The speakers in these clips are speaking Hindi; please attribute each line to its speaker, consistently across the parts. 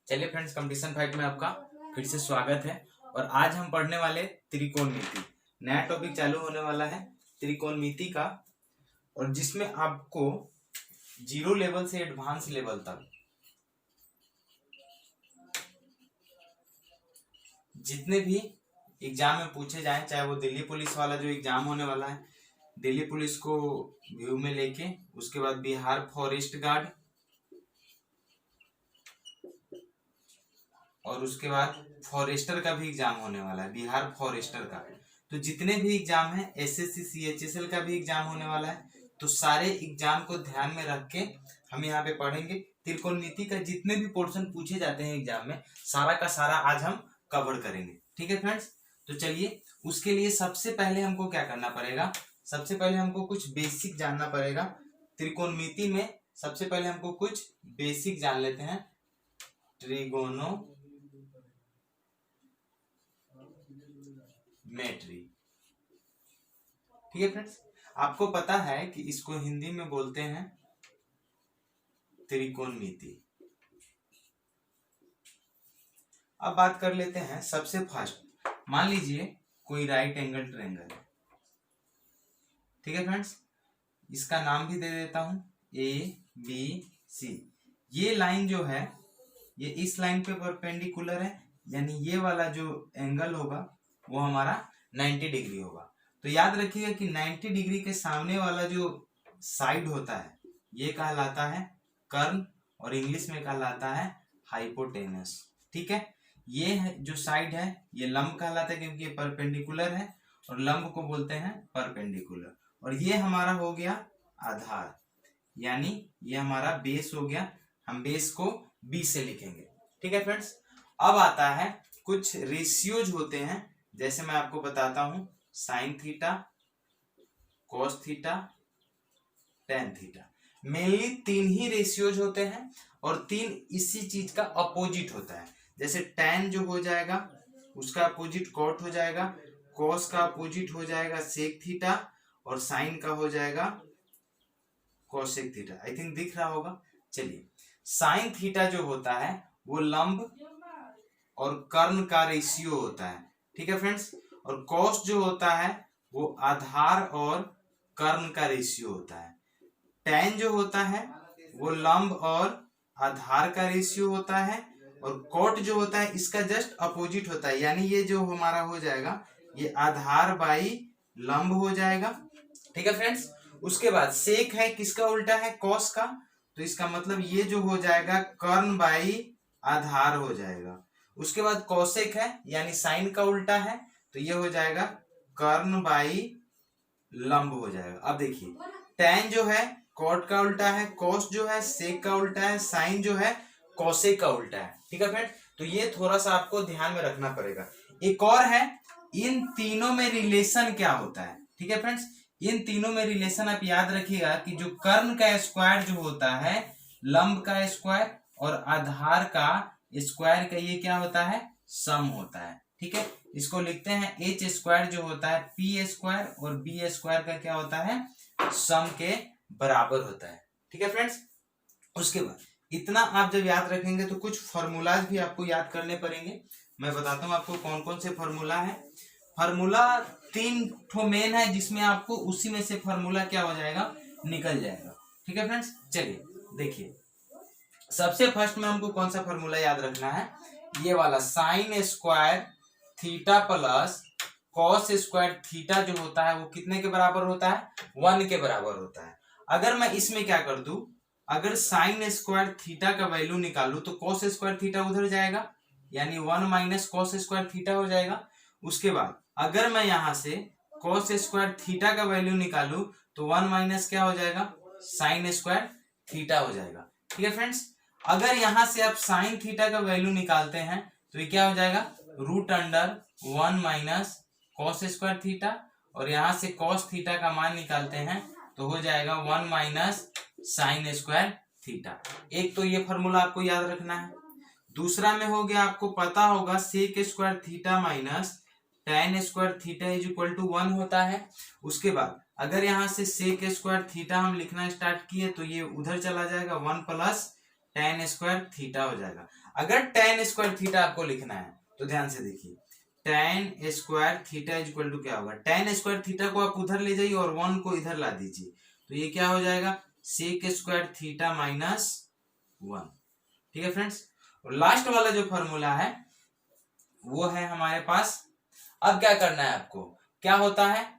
Speaker 1: चलिए फ्रेंड्स, कंपटीशन फाइट में आपका फिर से स्वागत है। और आज हम पढ़ने वाले त्रिकोणमिति। नया टॉपिक चालू होने वाला है त्रिकोणमिति का, और जिसमें आपको जीरो लेवल से एडवांस लेवल तक जितने भी एग्जाम में पूछे जाए, चाहे वो दिल्ली पुलिस वाला जो एग्जाम होने वाला है, दिल्ली पुलिस को व्यू में लेके, उसके बाद बिहार फॉरेस्ट गार्ड, और उसके बाद फॉरेस्टर का भी एग्जाम होने वाला है, बिहार फॉरेस्टर का। तो जितने भी एग्जाम है, एसएससी सीएचएसएल का भी एग्जाम होने वाला है। तो सारे एग्जाम को ध्यान में रख के हम यहाँ पे पढ़ेंगे त्रिकोणमिति का। जितने भी पोर्शन पूछे जाते हैं एग्जाम में, सारा का सारा आज हम कवर करेंगे। ठीक है फ्रेंड्स, तो चलिए उसके लिए सबसे पहले हमको क्या करना पड़ेगा, सबसे पहले हमको कुछ बेसिक जानना पड़ेगा त्रिकोणमिति में। सबसे पहले हमको कुछ बेसिक जान लेते हैं। ट्रिगोनोमेट्री, ठीक है फ्रेंड्स, आपको पता है कि इसको हिंदी में बोलते हैं त्रिकोणमिति। अब बात कर लेते हैं सबसे फर्स्ट। मान लीजिए कोई राइट एंगल ट्रायंगल है, ठीक है फ्रेंड्स, इसका नाम भी दे देता हूं ABC। ये लाइन जो है ये इस लाइन पे परपेंडिकुलर है, यानी ये वाला जो एंगल होगा वो हमारा 90 डिग्री होगा। तो याद रखिएगा कि 90 डिग्री के सामने वाला जो साइड होता है ये कहलाता है कर्न, और इंग्लिश में कहलाता है हाइपोटेनस। ठीक है, ये है जो साइड है ये लंब कहलाता है, क्योंकि ये परपेंडिकुलर है और लंब को बोलते हैं परपेंडिकुलर। और ये हमारा हो गया आधार, यानी ये हमारा बेस हो गया। हम बेस को बी से लिखेंगे। ठीक है फ्रेंड्स, अब आता है कुछ रेशियोज होते हैं, जैसे मैं आपको बताता हूं sine theta, cos theta, tan theta. Mainly 3 ही रेशियोज होते हैं और 3 इसी चीज का अपोजिट होता है। जैसे टेन जो हो जाएगा उसका अपोजिट कॉट हो जाएगा, कॉस का अपोजिट हो जाएगा सेक थीटा, और साइन का हो जाएगा कोसेक थीटा। आई थिंक दिख रहा होगा। चलिए, साइन थीटा जो होता है वो लंब और कर्ण का रेशियो होता है। ठीक है फ्रेंड्स, और कॉस जो होता है वो आधार और कर्ण का रेशियो होता है। टेन जो होता है वो लंब और आधार का रेशियो होता है, और कॉट जो होता है इसका जस्ट अपोजिट होता है, यानी ये जो हमारा हो जाएगा ये आधार बाई लंब हो जाएगा। ठीक है फ्रेंड्स, उसके बाद सेक है किसका उल्टा है, कॉस का, तो इसका मतलब ये जो हो जाएगा कर्ण बाई आधार हो जाएगा। उसके बाद कौसेक है यानी साइन का उल्टा है, तो ये हो जाएगा कर्ण बाई लंब हो जाएगा। अब देखिए, टेन जो है कॉट का उल्टा है, कॉस जो है सेक का उल्टा है, साइन जो है कौसेक का उल्टा है। ठीक है फ्रेंड्स, तो ये थोड़ा सा आपको ध्यान में रखना पड़ेगा। एक और है, इन तीनों में रिलेशन क्या होता है। ठीक है फ्रेंड्स, इन तीनों में रिलेशन आप याद रखिएगा कि जो कर्ण का स्क्वायर जो होता है, लंब का स्क्वायर और आधार का स्क्वायर का ये क्या होता है, सम होता है। ठीक है, इसको लिखते हैं एच स्क्वायर जो होता है पी स्क्वायर, और बी स्क्वायर का क्या होता है, सम के बराबर होता है। ठीक है फ्रेंड्स, उसके बाद इतना आप जब याद रखेंगे तो कुछ फॉर्मूलाज भी आपको याद करने पड़ेंगे। मैं बताता हूँ आपको कौन कौन से फॉर्मूला है। फॉर्मूला 3 ठो मेन है, जिसमें आपको उसी में से फॉर्मूला क्या हो जाएगा, निकल जाएगा। ठीक है फ्रेंड्स, चलिए देखिए, सबसे फर्स्ट में हमको कौन सा फॉर्मूला याद रखना है, ये वाला sign square theta plus cos square theta जो होता है वो कितने के बराबर होता है, 1 के बराबर होता है। अगर मैं इसमें क्या कर दूं, अगर साइन स्क्वायर थीटा का वैल्यू निकालू तो कॉस स्क्वायर थीटा उधर जाएगा, यानी 1 माइनस कॉस स्क्वायर थीटा हो जाएगा। उसके बाद अगर मैं यहां से कॉस स्क्वायर थीटा का वैल्यू निकालू तो 1 माइनस क्या हो जाएगा, साइन स्क्वायर थीटा हो जाएगा। ठीक है फ्रेंड्स, अगर यहां से आप साइन थीटा का वैल्यू निकालते हैं तो ये क्या हो जाएगा, root under 1 minus cos square theta, और यहां से कॉस थीटा का मान निकालते हैं तो हो जाएगा 1 माइनस साइन स्क्वायर थीटा। एक तो ये फॉर्मूला आपको याद रखना है। दूसरा में हो गया, आपको पता होगा sec square theta minus tan square theta is equal to 1 होता है। उसके बाद अगर यहाँ से सेक स्क्वायर थीटा हम लिखना स्टार्ट किए तो ये उधर चला जाएगा 1 प्लस tan स्क्वायर थीटा हो जाएगा। अगर tan स्क्वायर थीटा आपको लिखना है तो ध्यान से देखिए, tan square theta is equal to क्या होगा, tan स्क्वायर थीटा को आप उधर ले जाइए और 1 को इधर ला दीजिए, तो ये क्या हो जाएगा, सेक स्क्वायर थीटा माइनस 1। ठीक है फ्रेंड्स, और लास्ट वाला जो फॉर्मूला है वो है हमारे पास, अब क्या करना है आपको, क्या होता है,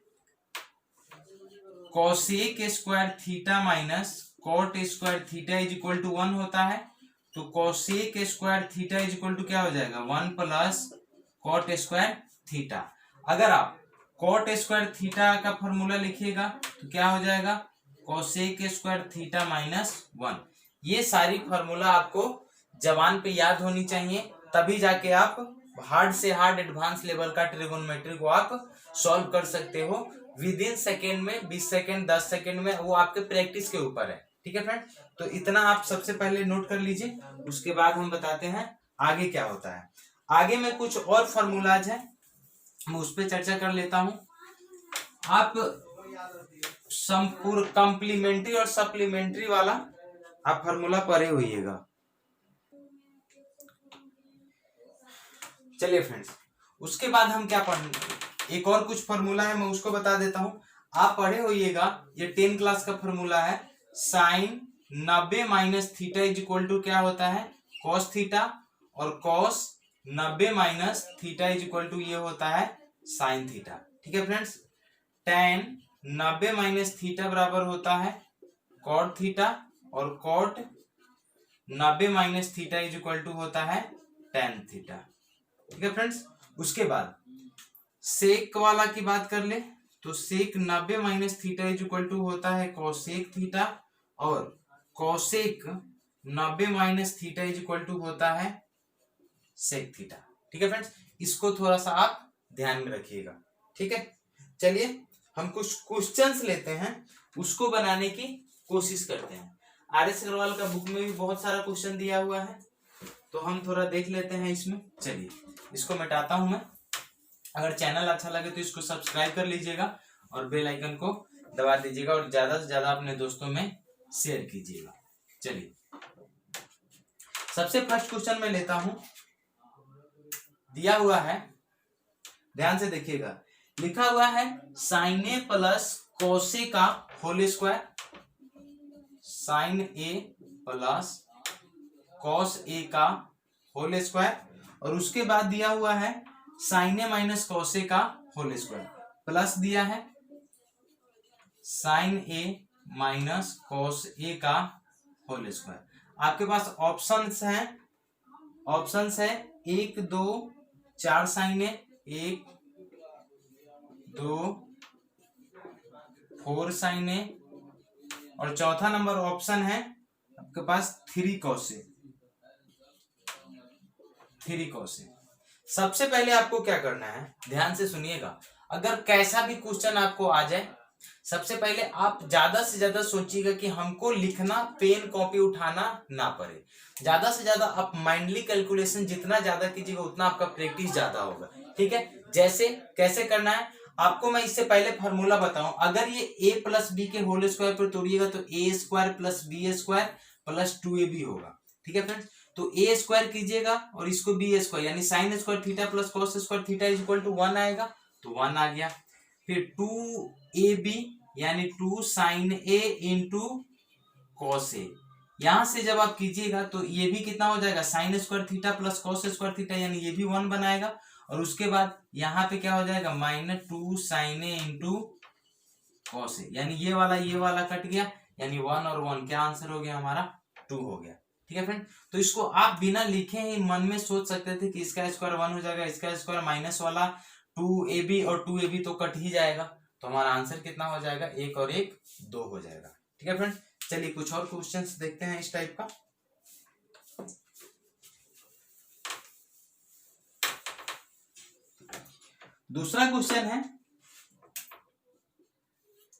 Speaker 1: cosec square theta minus cot square theta is equal to 1 होता है। तो cosec square theta is equal to क्या हो जाएगा, 1 प्लस कॉट स्क्वायर थीटा। अगर आप कॉट स्क्वायर थीटा का फॉर्मूला लिखिएगा तो क्या हो जाएगा, कोसेक स्क्वायर थीटा माइनस 1। ये सारी फॉर्मूला आपको जबान पे याद होनी चाहिए, तभी जाके आप हार्ड से हार्ड एडवांस लेवल का ट्रिगोनोमेट्री को आप सॉल्व कर सकते हो विद इन सेकेंड में, 20 सेकेंड 10 सेकेंड में, वो आपके प्रैक्टिस के ऊपर है। ठीक है फ्रेंड, तो इतना आप सबसे पहले नोट कर लीजिए, उसके बाद हम बताते हैं आगे क्या होता है। आगे में कुछ और फॉर्मूलाज है, मैं उस पर चर्चा कर लेता हूं। आप संपूर्ण कॉम्प्लीमेंट्री और सप्लीमेंट्री वाला आप फॉर्मूला पढ़े होइएगा। चलिए फ्रेंड्स, उसके बाद हम क्या पढ़ेंगे, एक और कुछ फॉर्मूला है, मैं उसको बता देता हूं, आप पढ़े होइएगा। ये 10 क्लास का फॉर्मूला है, sine 90 minus theta is equal to क्या होता है, कॉस थीटा, और cos 90 minus theta is equal to ये होता है साइन थीटा। ठीक है फ्रेंड्स, tan 90 माइनस थीटा बराबर होता है कॉट थीटा, और cot 90 minus theta is equal to होता है tan थीटा। ठीक है फ्रेंड्स, उसके बाद सेक वाला की बात कर ले तो sec 90 minus theta is equal to होता है कोसेक थीटा, और cosec 90 minus theta is equal to होता है सेक थीटा। ठीक है फ्रेंड्स, इसको थोड़ा सा आप ध्यान में रखिएगा। ठीक है, चलिए हम कुछ क्वेश्चंस लेते हैं, उसको बनाने की कोशिश करते हैं। RS अग्रवाल का बुक में भी बहुत सारा क्वेश्चन दिया हुआ है, तो हम थोड़ा देख लेते हैं इसमें। चलिए इसको मिटाता हूं मैं। अगर चैनल अच्छा लगे तो इसको सब्सक्राइब कर लीजिएगा और बेल आइकन को दबा दीजिएगा, और ज्यादा से ज्यादा अपने दोस्तों में शेयर कीजिएगा। चलिए सबसे फर्स्ट क्वेश्चन में लेता हूं, दिया हुआ है, ध्यान से देखिएगा, लिखा हुआ है साइन ए प्लस कोसे का whole square, sign A plus cos A का होल स्क्वायर, और उसके बाद दिया हुआ है sign A minus cos A का होल स्क्वायर, प्लस दिया है sign A minus cos A का होल स्क्वायर। आपके पास ऑप्शंस हैं, ऑप्शंस है 1 2 4 साइन ए, 1 2 4 साइन ए, और चौथा नंबर ऑप्शन है आपके पास 3 कॉस ए, 3 कॉस ए। सबसे पहले आपको क्या करना है, ध्यान से सुनिएगा, अगर कैसा भी क्वेश्चन आपको आ जाए, सबसे पहले आप ज्यादा से ज्यादा सोचिएगा कि हमको लिखना, पेन कॉपी उठाना ना पड़े। ज्यादा से ज्यादा आप माइंडली कैलकुलेशन जितना ज्यादा कीजिएगा उतना आपका प्रैक्टिस ज्यादा होगा। ठीक है, जैसे कैसे करना है आपको मैं इससे पहले फॉर्मूला बताऊं, अगर ये a प्लस बी के होल स्क्वायर पर तोड़िएगा तो a square plus B square plus 2ab होगा। ठीक है फ्रेंड्स, तो a स्क्वायर कीजिएगा और इसको b स्क्वायर यानी sine square theta plus cos square theta is equal to 1 आएगा, तो 1 आ गया। फिर 2ab यानी 2 साइन a इंटू कॉस ए, यहां से जब आप कीजिएगा तो ये भी कितना हो जाएगा, sine square theta plus cos square theta, यानी ये भी 1 बनाएगा, और उसके बाद यहाँ पे क्या हो जाएगा, -2 साइन ए इंटू कॉस ए, यानी ये वाला कट गया, यानी 1 और 1 क्या आंसर हो गया हमारा, 2 हो गया। ठीक है फ्रेंड, तो इसको आप बिना लिखे ही मन में सोच सकते थे कि इसका स्क्वायर 1 हो जाएगा, इसका स्क्वायर माइनस वाला 2ab और 2ab तो कट ही जाएगा, तो हमारा आंसर कितना हो जाएगा, 1 और 1 2 हो जाएगा। ठीक है फ्रेंड, चलिए कुछ और क्वेश्चंस देखते हैं इस टाइप का। दूसरा क्वेश्चन है,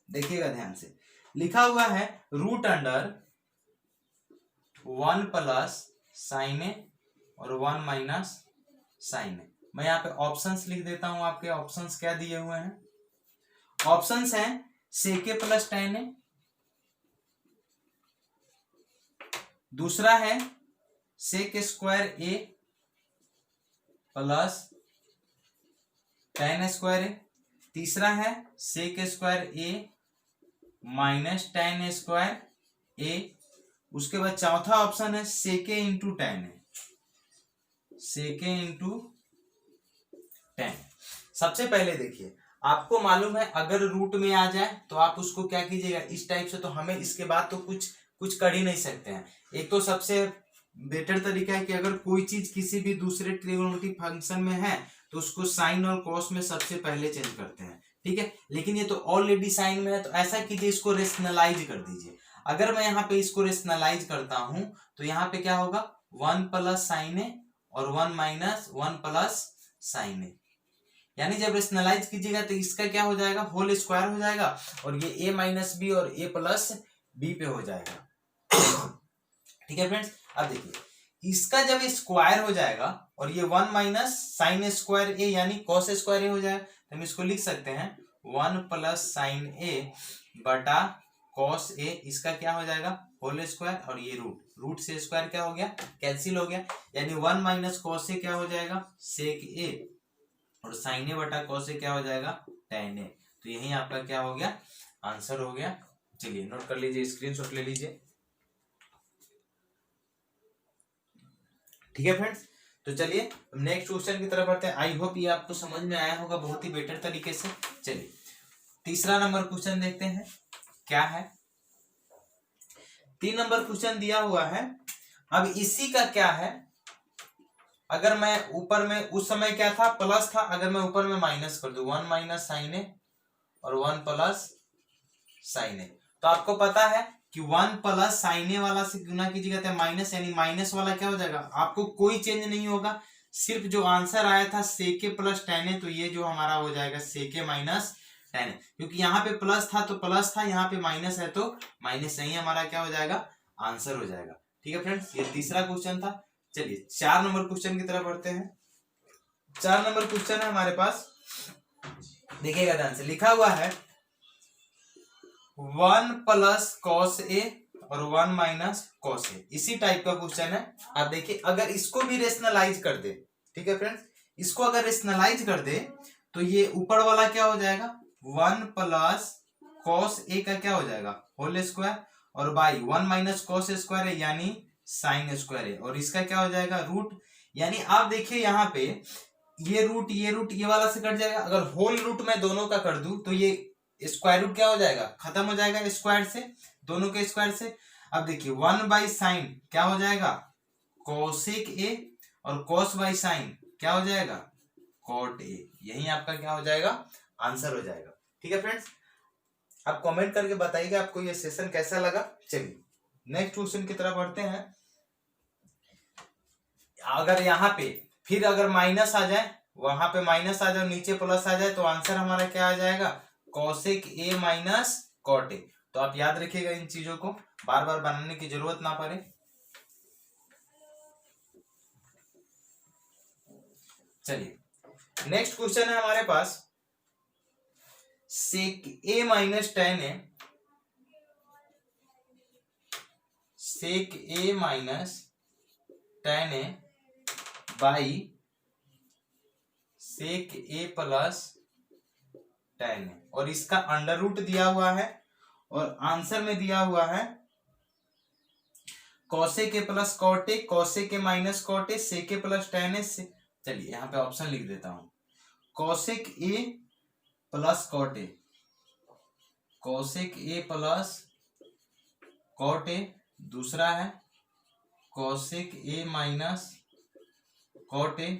Speaker 1: देखिएगा ध्यान से, लिखा हुआ है रूट अंडर 1 प्लस साइन ए और 1 माइनस साइन ए। मैं यहाँ पे ऑप्शंस लिख देता हूं, आपके ऑप्शंस क्या दिए हुए हैं, ऑप्शंस हैं सेक ए प्लस टेन ए, दूसरा है सेक square A plus tan square ए, तीसरा है सेक square A minus tan square ए, उसके बाद चौथा ऑप्शन है सेके इंटू टैन है, सेके इंटू टैन। सबसे पहले देखिए, आपको मालूम है अगर रूट में आ जाए तो आप उसको क्या कीजिएगा इस टाइप से, तो हमें इसके बाद तो कुछ कर ही नहीं सकते हैं। एक तो सबसे बेटर तरीका है कि अगर कोई चीज किसी भी दूसरे ट्रिग्नोमेट्रिक फंक्शन में है तो उसको साइन और कॉस में सबसे पहले चेंज करते हैं, ठीक है। लेकिन ये तो ऑलरेडी साइन में है, तो ऐसा कीजिए इसको रेशनलाइज कर दीजिए। अगर मैं यहाँ पे इसको रेशनलाइज करता हूं तो यहाँ पे क्या होगा 1 प्लस साइन ए और 1 माइनस 1 प्लस साइन ए, यानी जब रेशनलाइज कीजिएगा तो इसका क्या हो जाएगा होल स्क्वायर हो जाएगा और ये ए माइनस बी और ए प्लस बी पे हो जाएगा। ठीक है फ्रेंड्स, अब देखिए इसका जब स्क्वायर हो जाएगा और ये 1 माइनस साइन स्क्वायर ए यानी कॉस स्क्वायर ए हो जाएगा, तो हम इसको लिख सकते हैं 1 प्लस साइन ए बटा कॉस ए, इसका क्या हो जाएगा होल स्क्वायर और ये रूट से स्क्वायर क्या हो गया कैंसिल हो गया, यानी 1 माइनस कॉस ए क्या हो जाएगा सेक ए और साइन ए बटा कॉस ए क्या हो जाएगा टैन ए। तो यही आपका क्या हो गया आंसर हो गया। चलिए नोट कर लीजिए, स्क्रीनशॉट ले लीजिए। ठीक है फ्रेंड्स, तो चलिए नेक्स्ट क्वेश्चन की तरफ बढ़ते हैं। आई होप ये आपको समझ में आया होगा बहुत ही बेटर तरीके से। चलिए तीसरा नंबर क्वेश्चन देखते हैं क्या है। 3 नंबर क्वेश्चन दिया हुआ है। अब इसी का क्या है, अगर मैं ऊपर में उस समय क्या था प्लस था, अगर मैं ऊपर में माइनस कर दूं 1 माइनस साइन ए और 1 प्लस साइन ए, तो आपको पता है कि 1 प्लस साइन ए वाला से गुना कीजिएगा तो माइनस, यानी माइनस वाला क्या हो जाएगा, आपको कोई चेंज नहीं होगा, सिर्फ जो आंसर आया था सेके प्लस टैन ए, तो ये जो हमारा हो जाएगा सेके माइनस टैन ए, क्योंकि यहाँ पे प्लस था तो प्लस था, यहाँ पे माइनस है तो माइनस, यही हमारा क्या हो जाएगा आंसर हो जाएगा। ठीक है फ्रेंड्स, ये तीसरा क्वेश्चन था। चलिए 4 नंबर क्वेश्चन की तरफ बढ़ते हैं। 4 नंबर क्वेश्चन है हमारे पास, देखिएगा ध्यान से, लिखा हुआ है 1 प्लस कॉस ए और 1 माइनस कॉस ए, इसी टाइप का क्वेश्चन है। आप देखिए अगर इसको भी रेशनलाइज कर दे, ठीक है फ्रेंड्स, इसको अगर रेशनलाइज कर दे तो ये ऊपर वाला क्या हो जाएगा 1 प्लस कॉस ए का क्या हो जाएगा होल स्क्वायर और बाई 1 माइनस कॉस स्क्वायर है यानी साइन स्क्वायर है, और इसका क्या हो जाएगा रूट, यानी आप देखिए यहाँ पे ये रूट ये वाला से कट जाएगा। अगर होल रूट में दोनों का कर दूं तो ये स्क्वायर रूट क्या हो जाएगा खत्म हो जाएगा स्क्वायर से, दोनों के स्क्वायर से। अब देखिए 1 बाई साइन क्या हो जाएगा कोसेक ए और कॉस बाई साइन क्या हो जाएगा कॉट ए, यही आपका क्या हो जाएगा आंसर हो जाएगा। ठीक है फ्रेंड्स, आप कमेंट करके बताइएगा आपको ये सेशन कैसा लगा। चलिए नेक्स्ट क्वेश्चन की तरफ बढ़ते हैं। अगर यहाँ पे फिर अगर माइनस आ जाए, वहां पे माइनस आ जाए नीचे प्लस आ जाए तो आंसर हमारा क्या आ जाएगा cosec A minus cot A. तो आप याद रखिएगा इन चीजों को, बार बार बनाने की जरूरत ना पड़े। चलिए नेक्स्ट क्वेश्चन है हमारे पास sec A minus tan A, sec A minus tan A by sec A plus tan A, और इसका अंडर रूट दिया हुआ है और आंसर में दिया हुआ है cosec A plus cot A, cosec A minus cot A, sec A plus tan A. चलिए यहाँ पे ऑप्शन लिख देता हूं, cosec A plus cot A, cosec A plus cot A, दूसरा है cosec A minus cot A,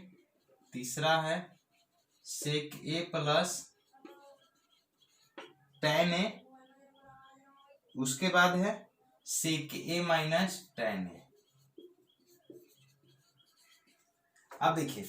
Speaker 1: तीसरा है सेक ए प्लस टेन ए, उसके बाद है सेक ए माइनस टेन ए। अब देखिए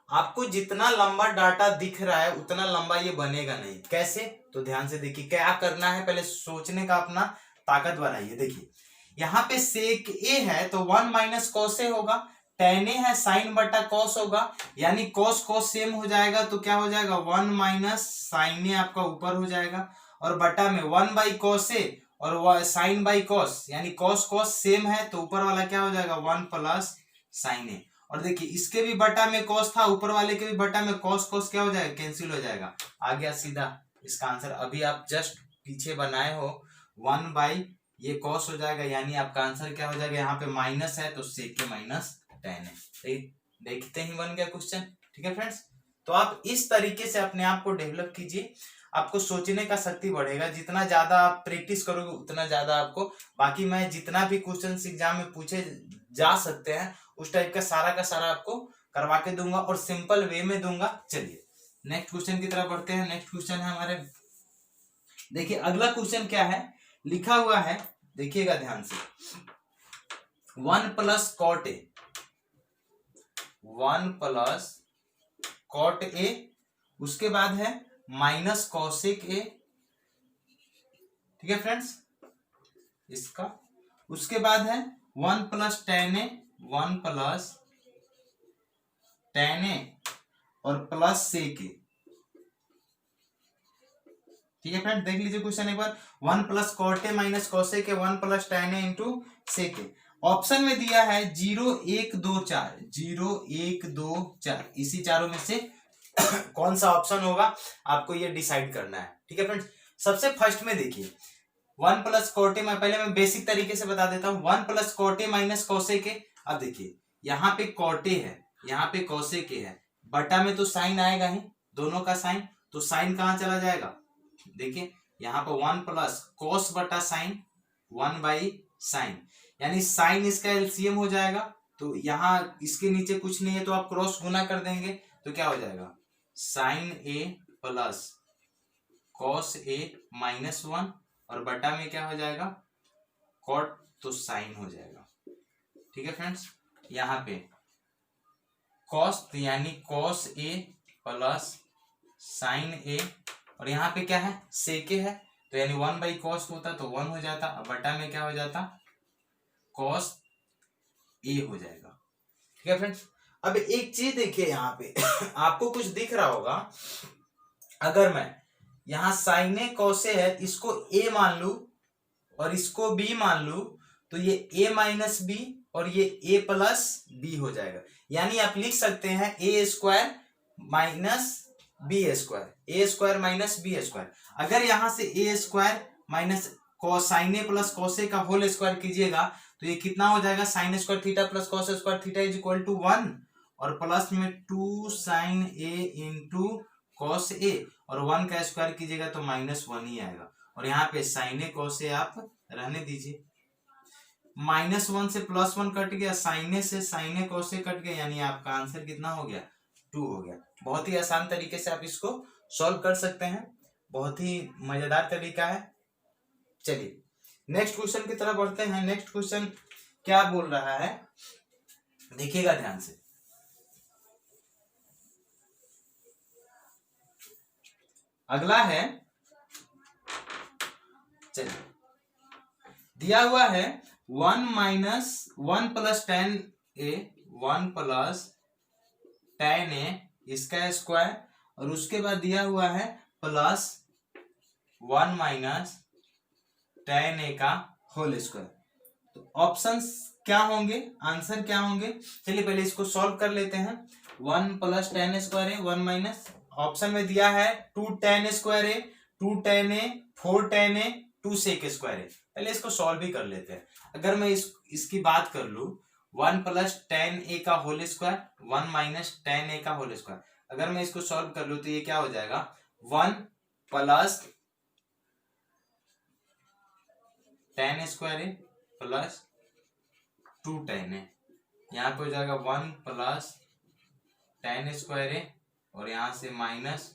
Speaker 1: आपको जितना लंबा डाटा दिख रहा है उतना लंबा ये बनेगा नहीं। कैसे, तो ध्यान से देखिए क्या करना है, पहले सोचने का अपना ताकत बनाइए। देखिए यहाँ पे सेक ए है तो 1 माइनस कॉस ए होगा, टेन ए है साइन बटा कॉस होगा, यानी कॉस कॉस सेम हो जाएगा तो क्या हो जाएगा 1 माइनस साइन ए आपका ऊपर हो जाएगा और बटा में 1 बाई कॉस ए और वह साइन बाई कॉस, यानी कॉस कॉस सेम है तो ऊपर वाला क्या हो जाएगा 1 प्लस साइन ए। और देखिए इसके भी बटा में कॉस था, ऊपर वाले के भी बटा में कॉस कॉस क्या हो जाएगा कैंसिल हो जाएगा, आ गया सीधा इसका आंसर। अभी आप जस्ट पीछे बनाए हो 1 बाई ये कॉस हो जाएगा, यानी आपका आंसर क्या हो जाएगा, यहाँ पे माइनस है तो सेक के माइनस 10 है। देखते ही बन गया क्वेश्चन। ठीक है फ्रेंड्स, तो आप इस तरीके से अपने आप को डेवलप कीजिए, आपको सोचने का शक्ति बढ़ेगा। जितना ज्यादा आप प्रैक्टिस करोगे उतना ज्यादा आपको, बाकी मैं जितना भी क्वेश्चन एग्जाम में पूछे जा सकते हैं उस टाइप का सारा आपको करवा के दूंगा और सिंपल वे में दूंगा। चलिए नेक्स्ट क्वेश्चन की तरफ बढ़ते हैं। नेक्स्ट क्वेश्चन है हमारे, देखिए अगला क्वेश्चन क्या है लिखा हुआ है, देखिएगा ध्यान से, 1 plus cot A, 1 plus cot A, उसके बाद है माइनस कॉसेक ए। ठीक है फ्रेंड्स, इसका उसके बाद है 1 plus tan A, 1 plus tan A और प्लस सेक ए। ठीक है फ्रेंड, देख लीजिए क्वेश्चन एक बार, 1 plus cot A minus cosec A, 1 plus tan A into sec A. Option में दिया है 0 1 2 4, 0 1 2 4, इसी चारों में से कौन सा ऑप्शन होगा आपको ये डिसाइड करना है। ठीक है फ्रेंड्स, सबसे फर्स्ट में देखिए 1 प्लस कॉट ए, पहले मैं बेसिक तरीके से बता देता हूं, 1 plus cot A minus cosec A. अब देखिए यहाँ पे कॉट ए है, यहाँ पे कॉसेक ए है, बटा में तो साइन आएगा ही, दोनों का साइन, तो साइन कहां चला जाएगा, देखिए यहाँ पर 1 प्लस कॉस बटा साइन, 1 बाई साइन, यानी साइन इसका एलसीएम हो जाएगा। तो यहाँ इसके नीचे कुछ नहीं है तो आप क्रॉस गुना कर देंगे तो क्या हो जाएगा, sign A plus cos A minus 1 और बटा में क्या हो जाएगा कॉट, तो साइन हो जाएगा। ठीक है फ्रेंड्स, यहाँ पे कॉस यानी कॉस ए प्लस साइन ए, और यहाँ पे क्या है सेक ए है, तो यानी 1 बाई कॉस होता तो 1 हो जाता, अब बटा में क्या हो जाता कॉस ए हो जाएगा। ठीक है फ्रेंड्स, अब एक चीज देखिए यहाँ पे आपको कुछ दिख रहा होगा, अगर मैं यहाँ साइन ए कॉस ए है इसको ए मान लू और इसको बी मान लू, तो ये ए माइनस बी और ये ए प्लस बी हो जाएगा। यानी आप लिख सकते हैं A square minus B square, A square minus B square. अगर यहां से A square minus sine A plus cos A का होल स्क्वायर कीजिएगा तो ये कितना हो जाएगा, sine square theta plus cos square theta is equal to 1 और प्लस में 2 sine A into cos A, और 1 का स्क्वायर कीजिएगा तो माइनस 1 ही आएगा। और यहाँ पे साइन ए कॉस ए आप रहने दीजिए, माइनस 1 से प्लस 1 कट गया, साइन ए से sign A cos A cut गया, यानी आपका आंसर कितना हो गया 2 हो गया। बहुत ही आसान तरीके से आप इसको सॉल्व कर सकते हैं, बहुत ही मजेदार तरीका है। चलिए नेक्स्ट क्वेश्चन की तरफ बढ़ते हैं। नेक्स्ट क्वेश्चन क्या बोल रहा है देखिएगा ध्यान से, अगला है, चलिए दिया हुआ है 1 माइनस 1 प्लस टेन ए, 1 प्लस टेन ए इसका स्क्वायर, और उसके बाद दिया हुआ है प्लस 1 माइनस टेन ए का होल स्क्वायर। तो ऑप्शंस क्या होंगे, आंसर क्या होंगे, चलिए पहले इसको सॉल्व कर लेते हैं। 1 प्लस टेन स्क्वायर है, 1 माइनस, ऑप्शन में दिया है 2 टेन स्क्वायर है, 2 टेन ए, 4 टेन ए, 2 सेक स्क्वायर है। पहले इसको सॉल्व भी कर लेते हैं। अगर मैं इसकी बात कर लू 1 प्लस टेन ए का होल स्क्वायर, 1 माइनस टेन ए का होल स्क्वायर, अगर मैं इसको सॉल्व कर लू तो ये क्या हो जाएगा 1 plus ten square A plus 2 ten ए, यहाँ पे हो जाएगा 1 प्लस टेन स्क्वायर ए और यहाँ से माइनस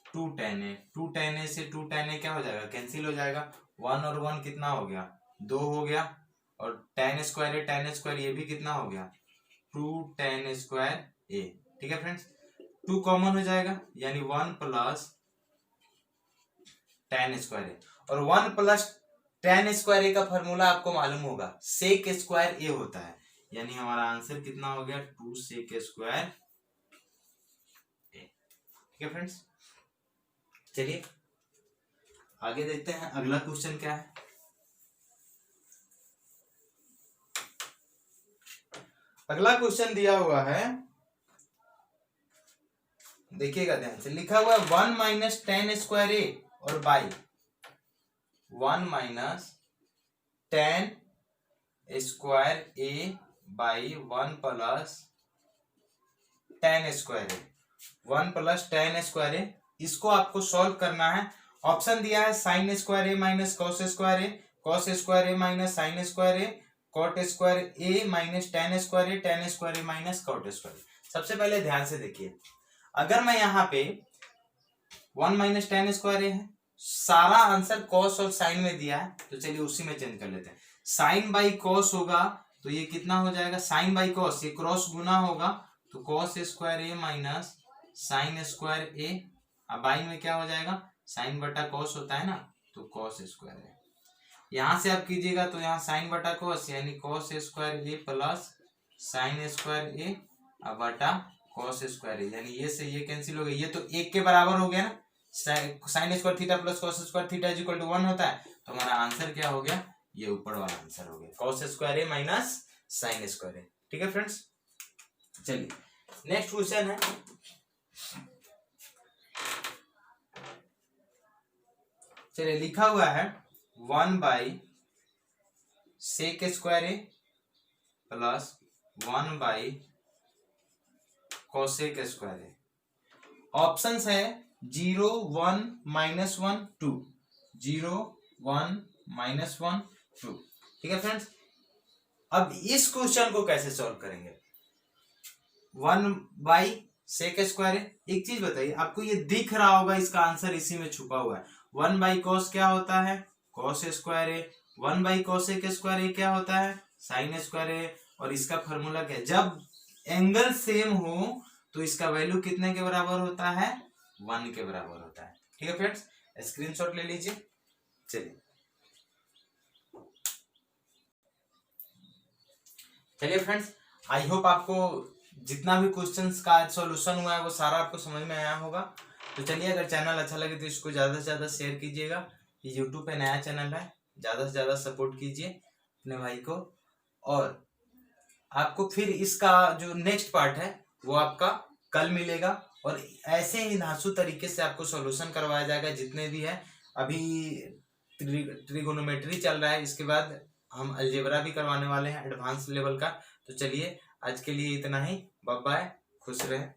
Speaker 1: 2 टेन ए, 2 टेन ए से 2 टेन ए क्या हो जाएगा कैंसिल हो जाएगा, 1 और 1 कितना हो गया 2 हो गया, और ten square A tan square ये भी कितना हो गया 2 टेन स्क्वायर ए। ठीक है फ्रेंड्स, 2 कॉमन हो जाएगा यानी 1 प्लस टेन स्क्वायर ए, और 1 प्लस टेन स्क्वायर ए का फॉर्मूला आपको मालूम होगा सेक स्क्वायर ए होता है, यानी हमारा आंसर कितना हो गया 2 सेक स्क्वायर ए। ठीक है फ्रेंड्स, चलिए आगे देखते हैं अगला क्वेश्चन क्या है। अगला क्वेश्चन दिया हुआ है, देखिएगा ध्यान से, लिखा हुआ है 1 माइनस 10 स्क्वायर ए और by 1 minus 10 square A by 1 plus 10 square A, 1 plus 10 square A. इसको आपको सॉल्व करना है। ऑप्शन दिया है sine square A minus cos square A, cos square A minus sine square A, cot square A minus tan square A, tan square A minus cot square A. सबसे पहले ध्यान से देखिए, अगर मैं यहाँ पे 1 माइनस 10 स्क्वायर ए है, सारा आंसर कॉस और साइन में दिया है, तो चलिए उसी में चेंज कर लेते हैं। साइन बाई कॉस होगा तो ये कितना हो जाएगा, साइन बाई कॉस, ये क्रॉस गुना होगा तो cos square A minus sine square ए, अब बाई में क्या हो जाएगा, साइन बटा कॉस होता है ना, तो कॉस स्क्वायर ए। यहां से आप कीजिएगा तो यहाँ साइन बटा कॉस यानी cos square A plus sign square ए बटा कॉस स्क्वायर ए, यानी ये से ये कैंसिल हो गया, ये तो एक के बराबर हो गया ना, sine square theta plus cos square theta is equal to 1 होता है, तो हमारा आंसर क्या हो गया, ये ऊपर वाला आंसर हो गया, cos square A minus sine square ए। ठीक है फ्रेंड्स, चलिए नेक्स्ट क्वेश्चन है, चलिए लिखा हुआ है 1 by sec square A plus 1 by cosec square A. Options है 0 1 माइनस 1 2, 0 1 माइनस 1 2। ठीक है फ्रेंड्स, अब इस क्वेश्चन को कैसे सॉल्व करेंगे, 1 बाई सेक स्क्वायर ए। एक चीज बताइए, आपको ये दिख रहा होगा इसका आंसर इसी में छुपा हुआ है। 1 बाई कॉस क्या होता है, cos square A, 1 by cosec square A क्या होता है, साइन स्क्वायर ए, और इसका फॉर्मूला क्या है, जब एंगल सेम हो तो इसका वैल्यू कितने के बराबर होता है, 1 के बराबर होता है। ठीक है फ्रेंड्स, स्क्रीनशॉट ले लीजिए। चलिए फ्रेंड्स, आई होप आपको जितना भी क्वेश्चंस का सॉल्यूशन हुआ है वो सारा आपको समझ में आया होगा। तो चलिए, अगर चैनल अच्छा लगे तो इसको ज्यादा से ज्यादा शेयर कीजिएगा। ये यूट्यूब पे नया चैनल है, ज्यादा से ज्यादा सपोर्ट कीजिए अपने भाई को, और आपको फिर इसका जो नेक्स्ट पार्ट है वो आपका कल मिलेगा, और ऐसे ही धांसू तरीके से आपको सॉल्यूशन करवाया जाएगा जितने भी है। अभी ट्रिगोनोमेट्री चल रहा है, इसके बाद हम अलजेब्रा भी करवाने वाले हैं एडवांस लेवल का। तो चलिए आज के लिए इतना ही, बाय बाय, खुश रहें।